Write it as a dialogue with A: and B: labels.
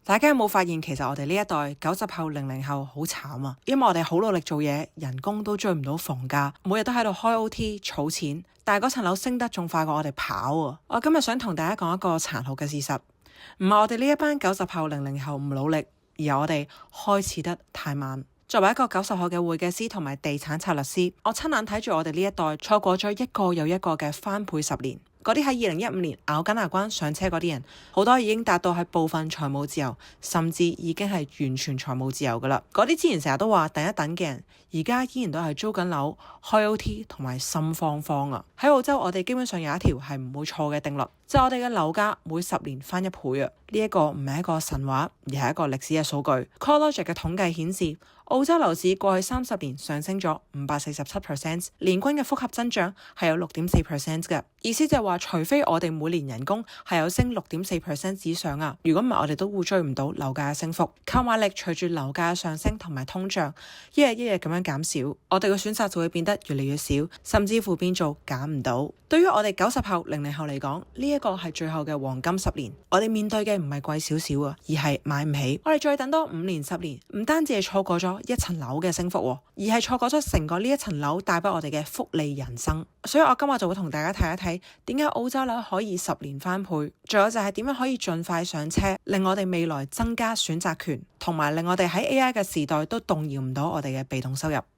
A: 大家有冇發現其實我哋呢一代90後、00後好慘啊？因為我哋好努力做嘢，人工都追唔到房價，每日都喺度開 OT 儲錢，但係嗰層樓升得仲快過我哋跑啊！我今日想同大家講一個殘酷嘅事實，唔係我哋呢一班90後、00後唔努力，而係我哋開始得太慢。作為一個90後嘅會計師同埋地產策略師，我親眼睇住我哋呢一代錯過咗一個又一個嘅翻倍10年。嗰啲喺2015年咬緊牙關上車嗰啲人，好多已經達到係部分財務自由，甚至已經係完全財務自由噶啦。嗰啲之前成日都話等一等嘅人，而家依然都係租緊樓、開 OT 同埋心慌慌啊！喺澳洲，我哋基本上有一條係唔會錯嘅定律，就係我哋嘅樓價每10年翻1倍啊！呢一個唔係一個神話，而係一個歷史嘅數據。CoreLogic 嘅統計顯示，澳洲樓市過去30年上升咗547%，年均嘅複合增長係有6.4% 嘅。意思就係話，除非我哋每年人工係有升6.4% 以上啊，如果唔係我哋都會追唔到樓價嘅升幅。購買力隨住樓價嘅上升同埋通脹，一日一日咁樣減少，我哋嘅選擇就會變得越嚟越少，甚至乎變做揀唔到。對於我哋90後、00後嚟講，呢一個係最後嘅黃金10年，我哋面對嘅唔係貴少少啊，而係買唔起。我哋再等多5年、10年，唔單止係錯過咗一層樓嘅升幅，而係錯過咗成個呢一層樓帶俾我哋嘅福利人生。所以我今日就會同大家睇一睇點解澳洲樓可以10年翻倍，仲有就係點樣可以盡快上車，令我哋未來增加選擇權，同埋令我哋喺 AI 嘅時代都動搖唔到我哋嘅被動收入。